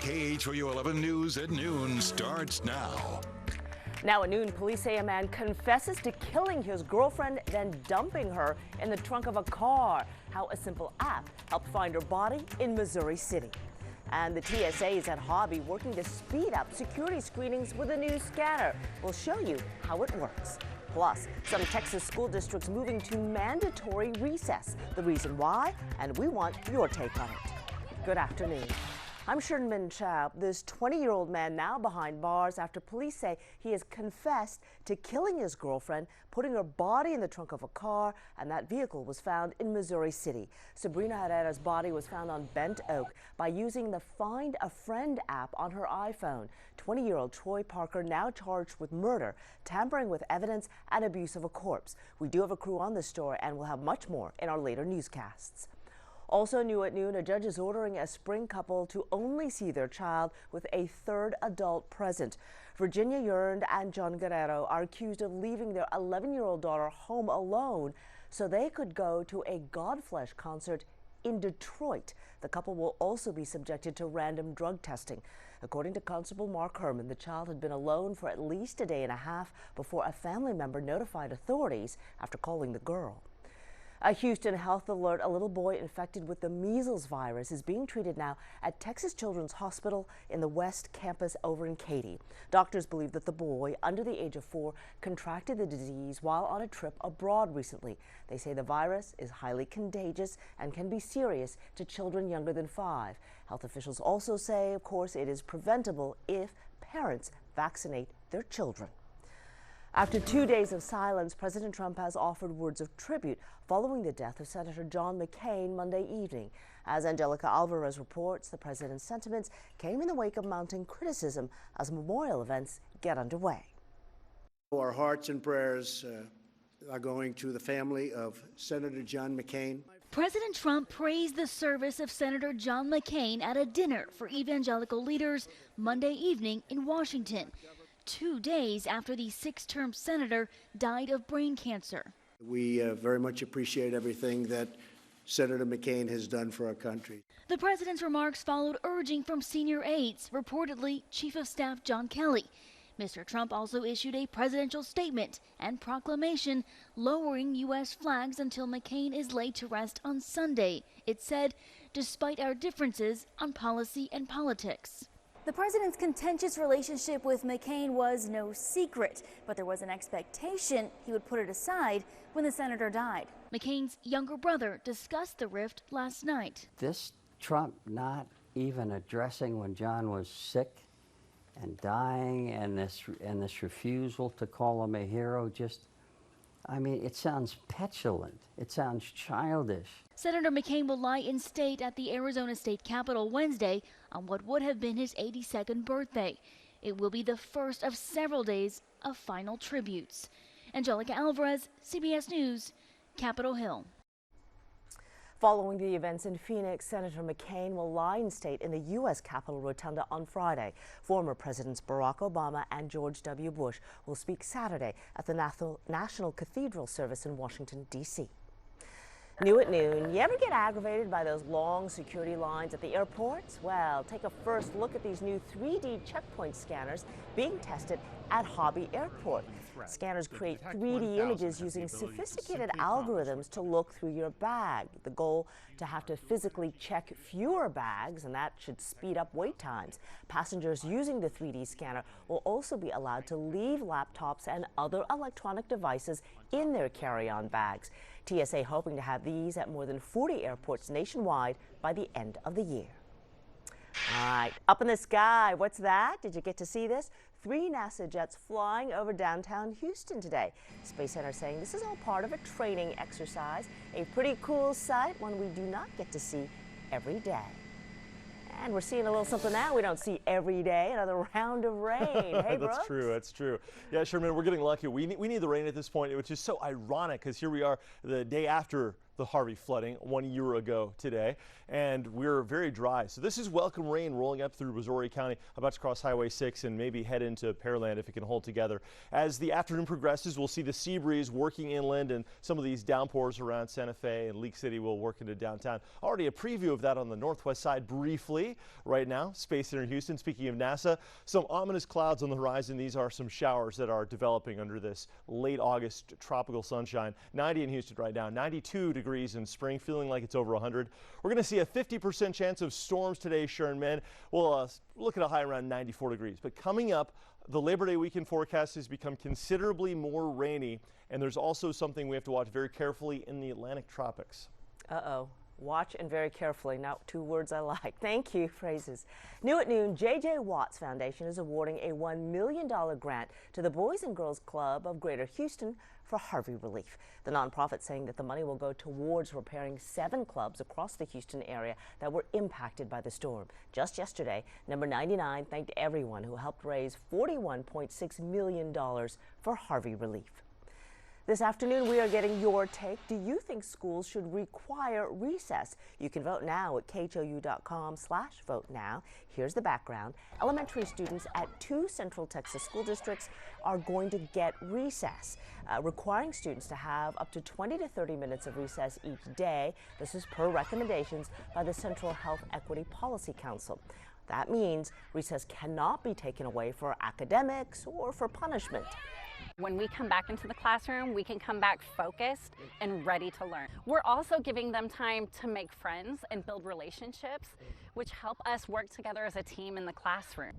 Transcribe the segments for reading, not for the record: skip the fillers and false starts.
KHOU 11 News at noon starts now. Now at noon, police say a man confesses to killing his girlfriend, then dumping her in the trunk of a car. How a simple app helped find her body in Missouri City. And the TSA is at Hobby working to speed up security screenings with a new scanner. We'll show you how it works. Plus, some Texas school districts moving to mandatory recess. The reason why, and we want your take on it. Good afternoon. I'm Sherman Chow. This 20-year-old man now behind bars after police say he has confessed to killing his girlfriend, putting her body in the trunk of a car, and that vehicle was found in Missouri City. Sabrina Herrera's body was found on Bent Oak by using the Find a Friend app on her iPhone. 20-year-old Troy Parker now charged with murder, tampering with evidence, and abuse of a corpse. We do have a crew on this story, and we'll have much more in our later newscasts. Also new at noon, a judge is ordering a spring couple to only see their child with a third adult present. Virginia Yearn and John Guerrero are accused of leaving their 11-year-old daughter home alone so they could go to a Godflesh concert in Detroit. The couple will also be subjected to random drug testing. According to Constable Mark Herman, the child had been alone for at least a day and a half before a family member notified authorities after calling the girl. A Houston health alert, a little boy infected with the measles virus is being treated now at Texas Children's Hospital in the West Campus over in Katy. Doctors believe that the boy, under the age of 4, contracted the disease while on a trip abroad recently. They say the virus is highly contagious and can be serious to children younger than 5. Health officials also say, of course, it is preventable if parents vaccinate their children. After 2 days of silence, President Trump has offered words of tribute following the death of Senator John McCain Monday evening. As Angelica Alvarez reports, the president's sentiments came in the wake of mounting criticism as memorial events get underway. Our hearts and prayers are going to the family of Senator John McCain. President Trump praised the service of Senator John McCain at a dinner for evangelical leaders Monday evening in Washington, 2 days after the 6-term senator died of brain cancer. We very much appreciate everything that Senator McCain has done for our country. The president's remarks followed urging from senior aides, reportedly Chief of Staff John Kelly. Mr. Trump also issued a presidential statement and proclamation lowering U.S. flags until McCain is laid to rest on Sunday. It said, despite our differences on policy and politics. The president's contentious relationship with McCain was no secret, but there was an expectation he would put it aside when the senator died. McCain's younger brother discussed the rift last night. This Trump not even addressing when John was sick and dying, and this refusal to call him a hero, just, I mean, it sounds petulant. It sounds childish. Senator McCain will lie in state at the Arizona State Capitol Wednesday on what would have been his 82nd birthday. It will be the first of several days of final tributes. Angelica Alvarez, CBS News, Capitol Hill. Following the events in Phoenix, Senator McCain will lie in state in the U.S. Capitol Rotunda on Friday. Former Presidents Barack Obama and George W. Bush will speak Saturday at the National Cathedral service in Washington, D.C. New at noon, you ever get aggravated by those long security lines at the airports? Well, take a first look at these new 3D checkpoint scanners being tested at Hobby Airport. Scanners create 3D images using sophisticated algorithms to look through your bag. The goal, to have to physically check fewer bags, and that should speed up wait times. Passengers using the 3D scanner will also be allowed to leave laptops and other electronic devices in their carry-on bags. TSA hoping to have these at more than 40 airports nationwide by the end of the year. All right, up in the sky, what's that? Did you get to see this? 3 NASA jets flying over downtown Houston today. Space Center saying this is all part of a training exercise, a pretty cool sight, one we do not get to see every day. And we're seeing a little something now we don't see every day, another round of rain. Hey, Brooks? That's true, that's true. Yeah, Sherman, we're getting lucky. We need the rain at this point, which is so ironic because here we are the day after the Harvey flooding 1 year ago today, and we're very dry. So this is welcome rain rolling up through Missouri County, about to cross Highway 6 and maybe head into Pearland if it can hold together. As the afternoon progresses, we'll see the sea breeze working inland, and some of these downpours around Santa Fe and Leak City will work into downtown. Already a preview of that on the northwest side briefly right now. Space Center in Houston. Speaking of NASA, some ominous clouds on the horizon. These are some showers that are developing under this late August tropical sunshine. 90 in Houston right now, 92 degrees in Spring, feeling like it's over 100. We're going to see a 50% chance of storms today, Sharon Men. We'll look at a high around 94 degrees. But coming up, the Labor Day weekend forecast has become considerably more rainy, and there's also something we have to watch very carefully in the Atlantic tropics. Uh-oh. Watch and very carefully. Now, two words I like. Thank you, phrases. New at noon, J.J. Watts Foundation is awarding a $1 million grant to the Boys and Girls Club of Greater Houston for Harvey relief. The nonprofit saying that the money will go towards repairing 7 clubs across the Houston area that were impacted by the storm. Just yesterday, number 99 thanked everyone who helped raise $41.6 million for Harvey relief. This afternoon, we are getting your take. Do you think schools should require recess? You can vote now at KHOU.com/vote now. Here's the background. Elementary students at 2 Central Texas school districts are going to get recess, requiring students to have up to 20 to 30 minutes of recess each day. This is per recommendations by the Central Health Equity Policy Council. That means recess cannot be taken away for academics or for punishment. When we come back into the classroom, we can come back focused and ready to learn. We're also giving them time to make friends and build relationships, which help us work together as a team in the classroom.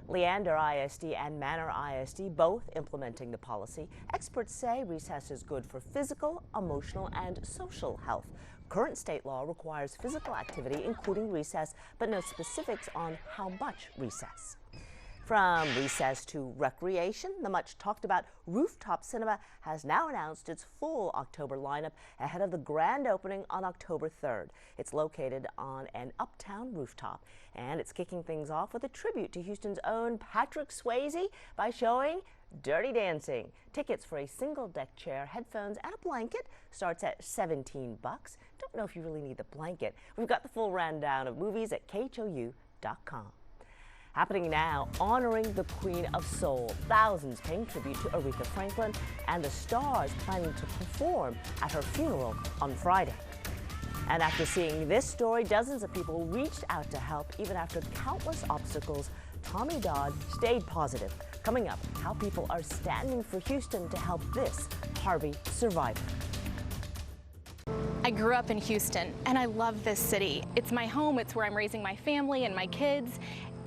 Leander ISD and Manor ISD both implementing the policy. Experts say recess is good for physical, emotional, and social health. Current state law requires physical activity, including recess, but no specifics on how much recess. From recess to recreation, the much talked about Rooftop Cinema has now announced its full October lineup ahead of the grand opening on October 3rd. It's located on an uptown rooftop, and it's kicking things off with a tribute to Houston's own Patrick Swayze by showing Dirty Dancing. Tickets for a single deck chair, headphones, and a blanket starts at $17. Don't know if you really need the blanket. We've got the full rundown of movies at KHOU.com. Happening now, honoring the Queen of Soul. Thousands paying tribute to Aretha Franklin, and the stars planning to perform at her funeral on Friday. And after seeing this story, dozens of people reached out to help even after countless obstacles. Tommy Dodd stayed positive. Coming up, how people are standing for Houston to help this Harvey survivor. I grew up in Houston, and I love this city. It's my home, it's where I'm raising my family and my kids.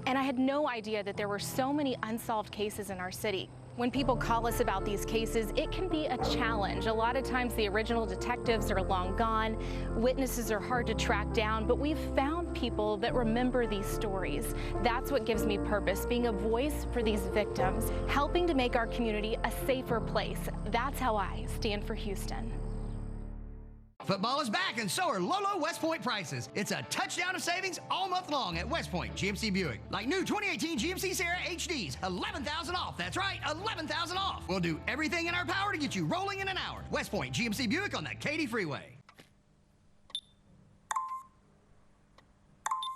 And I had no idea that there were so many unsolved cases in our city. When people call us about these cases, it can be a challenge. A lot of times the original detectives are long gone, witnesses are hard to track down, but we've found people that remember these stories. That's what gives me purpose, being a voice for these victims, helping to make our community a safer place. That's how I stand for Houston. Football is back, and so are low, low West Point prices. It's a touchdown of savings all month long at West Point GMC Buick. Like new 2018 GMC Sierra HDs, $11,000 off. That's right, $11,000 off. We'll do everything in our power to get you rolling in an hour. West Point GMC Buick on the Katy Freeway.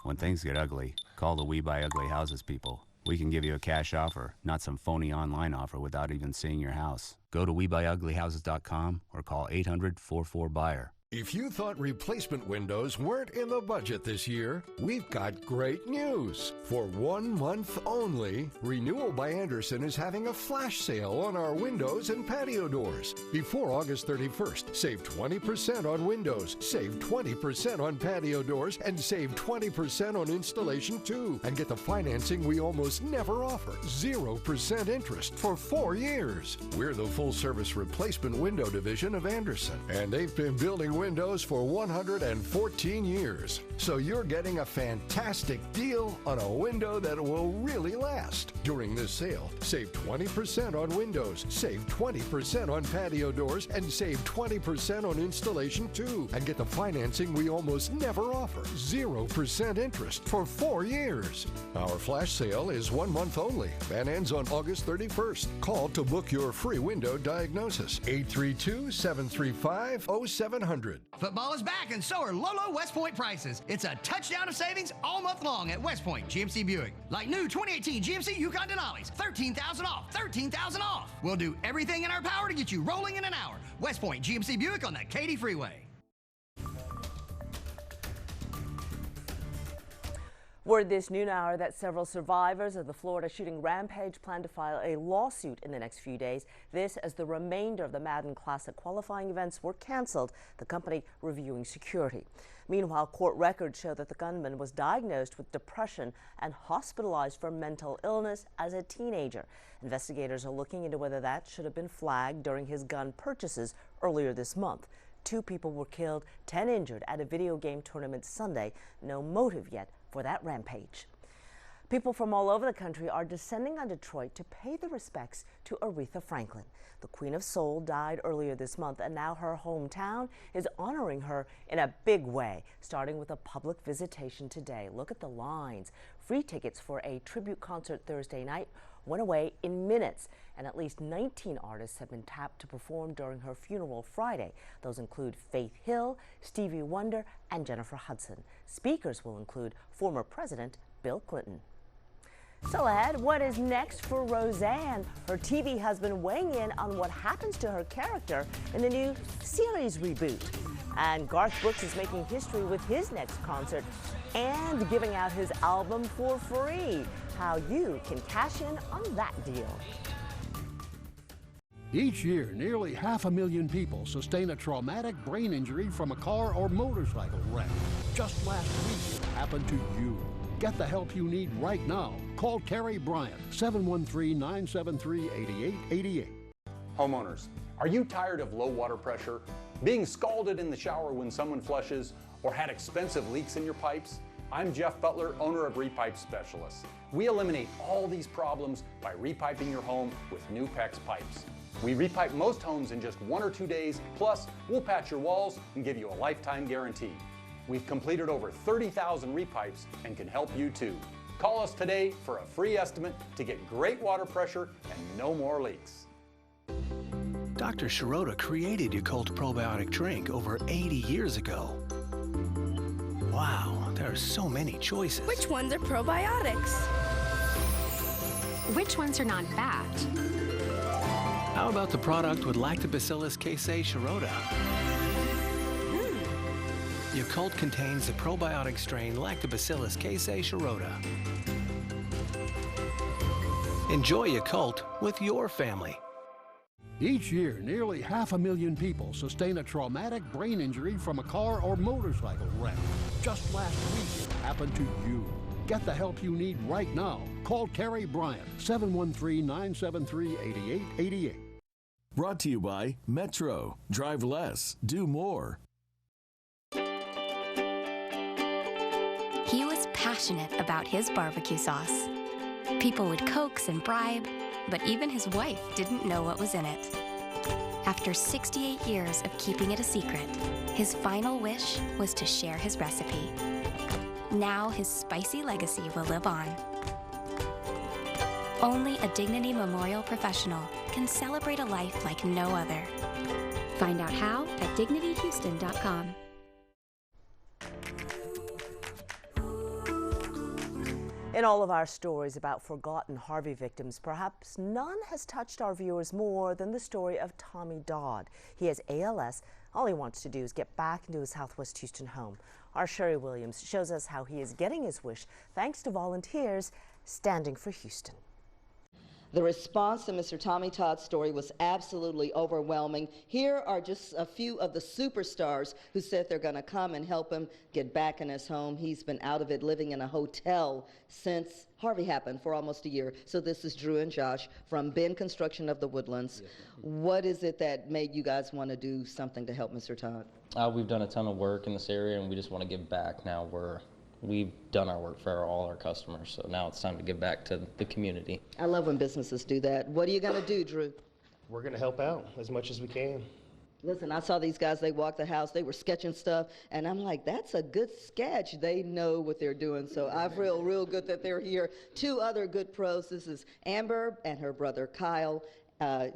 When things get ugly, call the We Buy Ugly Houses people. We can give you a cash offer, not some phony online offer without even seeing your house. Go to WeBuyUglyHouses.com or call 800-44-BUYER. If you thought replacement windows weren't in the budget this year, we've got great news. For 1 month only, Renewal by Andersen is having a flash sale on our windows and patio doors. Before August 31st, save 20% on windows, save 20% on patio doors, and save 20% on installation too. And get the financing we almost never offer. 0% interest for 4 years. We're the full-service replacement window division of Andersen, and they've been building windows for 114 years. So you're getting a fantastic deal on a window that will really last. During this sale, save 20% on windows, save 20% on patio doors, and save 20% on installation too. And get the financing we almost never offer. 0% interest for 4 years. Our flash sale is 1 month only and ends on August 31st. Call to book your free window diagnosis. 832-735-0700. 800. Football is back, and so are low, low West Point prices. It's a touchdown of savings all month long at West Point GMC Buick. Like new 2018 GMC Yukon Denali's, $13,000 off, $13,000 off. We'll do everything in our power to get you rolling in an hour. West Point GMC Buick on the Katy Freeway. Word this noon hour that several survivors of the Florida shooting rampage plan to file a lawsuit in the next few days. This as the remainder of the Madden Classic qualifying events were canceled, the company reviewing security. Meanwhile, court records show that the gunman was diagnosed with depression and hospitalized for mental illness as a teenager. Investigators are looking into whether that should have been flagged during his gun purchases earlier this month. 2 people were killed, 10 injured at a video game tournament Sunday. No motive yet for that rampage. People from all over the country are descending on Detroit to pay their respects to Aretha Franklin. The Queen of Soul died earlier this month, and now her hometown is honoring her in a big way, starting with a public visitation today. Look at the lines. Free tickets for a tribute concert Thursday night went away in minutes, and at least 19 artists have been tapped to perform during her funeral Friday. Those include Faith Hill, Stevie Wonder, and Jennifer Hudson. Speakers will include former President Bill Clinton. Still ahead, what is next for Roseanne? Her TV husband weighing in on what happens to her character in the new series reboot. And Garth Brooks is making history with his next concert and giving out his album for free. How you can cash in on that deal. Each year, nearly 500,000 people sustain a traumatic brain injury from a car or motorcycle wreck. Just last week, it happened to you. Get the help you need right now. Call Terry Bryant, 713-973-8888. Homeowners, are you tired of low water pressure, being scalded in the shower when someone flushes, or had expensive leaks in your pipes? I'm Jeff Butler, owner of Repipe Specialists. We eliminate all these problems by repiping your home with new PEX pipes. We repipe most homes in just 1 or 2 days, plus we'll patch your walls and give you a lifetime guarantee. We've completed over 30,000 repipes and can help you too. Call us today for a free estimate to get great water pressure and no more leaks. Dr. Shirota created Yakult probiotic drink over 80 years ago. Wow, there are so many choices. Which ones are probiotics? Which ones are not bad? How about the product with Lactobacillus casei Shirota? Yakult contains the probiotic strain Lactobacillus casei Shirota. Enjoy Yakult with your family. Each year, nearly 500,000 people sustain a traumatic brain injury from a car or motorcycle wreck. Just last week, it happened to you. Get the help you need right now. Call Terry Bryant, 713-973-8888. Brought to you by Metro. Drive less, do more. He was passionate about his barbecue sauce. People would coax and bribe, but even his wife didn't know what was in it. After 68 years of keeping it a secret, his final wish was to share his recipe. Now his spicy legacy will live on. Only a Dignity Memorial professional can celebrate a life like no other. Find out how at dignityhouston.com. In all of our stories about forgotten Harvey victims, perhaps none has touched our viewers more than the story of Tommy Dodd. He has ALS. All he wants to do is get back into his Southwest Houston home. Our Sherry Williams shows us how he is getting his wish thanks to volunteers standing for Houston. The response to Mr. Tommy Todd's story was absolutely overwhelming. Here are just a few of the superstars who said they're going to come and help him get back in his home. He's been out of it, living in a hotel since Harvey happened for almost a year. So this is Drew and Josh from Ben Construction of the Woodlands. Yes. What is it that made you guys want to do something to help Mr. Todd? We've done a ton of work in this area, and we just want to give back. Now we've done our work for all our customers, so now it's time to give back to the community. I love when businesses do that. What are you going to do, Drew? We're going to help out as much as we can. Listen, I saw these guys, they walked the house, they were sketching stuff, and I'm like, that's a good sketch. They know what they're doing, so I feel real good that they're here. Two other good pros. This is Amber and her brother Kyle.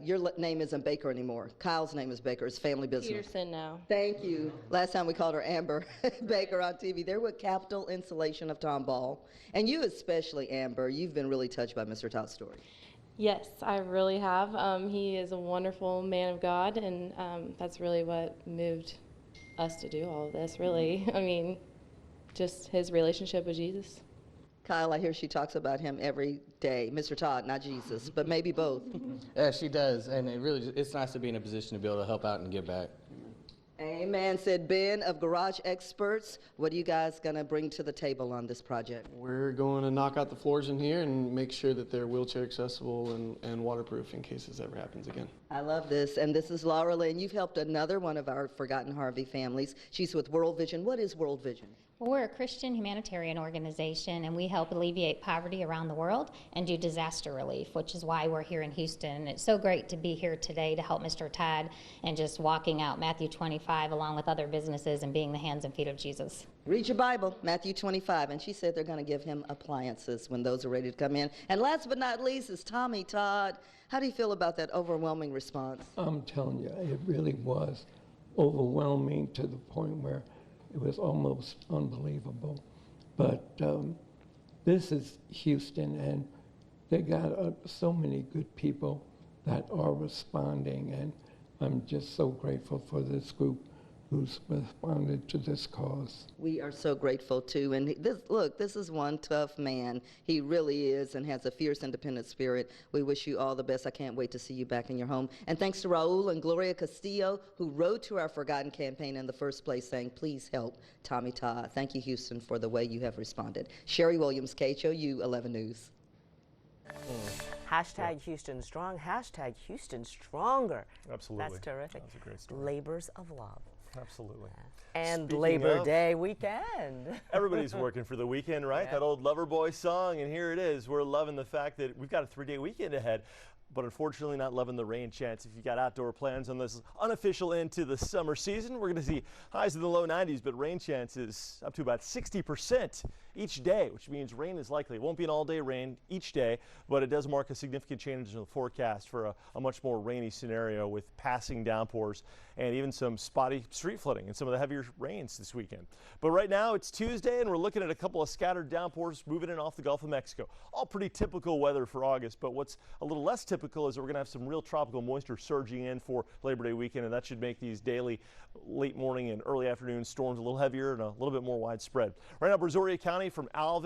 Your name isn't Baker anymore. Kyle's name is Baker. It's family business. Peterson now. Thank you. Last time we called her Amber Baker on TV. They're with Capital Insulation of Tomball. And you especially, Amber, you've been really touched by Mr. Todd's story. Yes, I really have. He is a wonderful man of God, and that's really what moved us to do all of this, really. I mean, just his relationship with Jesus. Kyle, I hear she talks about him every day. Mr. Todd, not Jesus, but maybe both. Yeah, she does, and it's nice to be in a position to be able to help out and give back. Amen, said Ben of Garage Experts. What are you guys going to bring to the table on this project? We're going to knock out the floors in here and make sure that they're wheelchair accessible and waterproof in case this ever happens again. I love this. And this is Laura Lynn. You've helped another one of our Forgotten Harvey families. She's with World Vision. What is World Vision? Well, we're a Christian humanitarian organization, and we help alleviate poverty around the world and do disaster relief, which is why we're here in Houston. It's so great to be here today to help Mr. Todd and just walking out Matthew 25 along with other businesses and being the hands and feet of Jesus. Read your Bible, Matthew 25. And she said they're going to give him appliances when those are ready to come in. And last but not least is Tommy Todd. How do you feel about that overwhelming response? I'm telling you, it really was overwhelming to the point where it was almost unbelievable. But this is Houston, and they got so many good people that are responding, and I'm just so grateful for this group who's responded to this cause. We are so grateful too. And this is one tough man. He really is, and has a fierce, independent spirit. We wish you all the best. I can't wait to see you back in your home. And thanks to Raul and Gloria Castillo, who wrote to our Forgotten campaign in the first place saying, please help Tommy Todd. Thank you, Houston, for the way you have responded. Sherry Williams, KHOU 11 News. Hashtag Houston Strong, hashtag Houston Stronger. Absolutely. That's terrific. That's a great story. Labors of love. Absolutely. And Speaking Labor of, Day weekend. Everybody's working for the weekend, right? Yeah. That old Loverboy song, and here it is. We're loving the fact that we've got a 3-day weekend ahead, but unfortunately not loving the rain chance. If you got outdoor plans on this unofficial end to the summer season, we're going to see highs in the low 90s, but rain chances up to about 60% each day, which means rain is likely. It won't be an all-day rain each day, but it does mark a significant change in the forecast for a much more rainy scenario with passing downpours and even some spotty street flooding and some of the heavier rains this weekend. But right now it's Tuesday, and we're looking at a couple of scattered downpours moving in off the Gulf of Mexico. All pretty typical weather for August, but what's a little less typical is that we're going to have some real tropical moisture surging in for Labor Day weekend, and that should make these daily late morning and early afternoon storms a little heavier and a little bit more widespread. Right now, Brazoria County from Alvin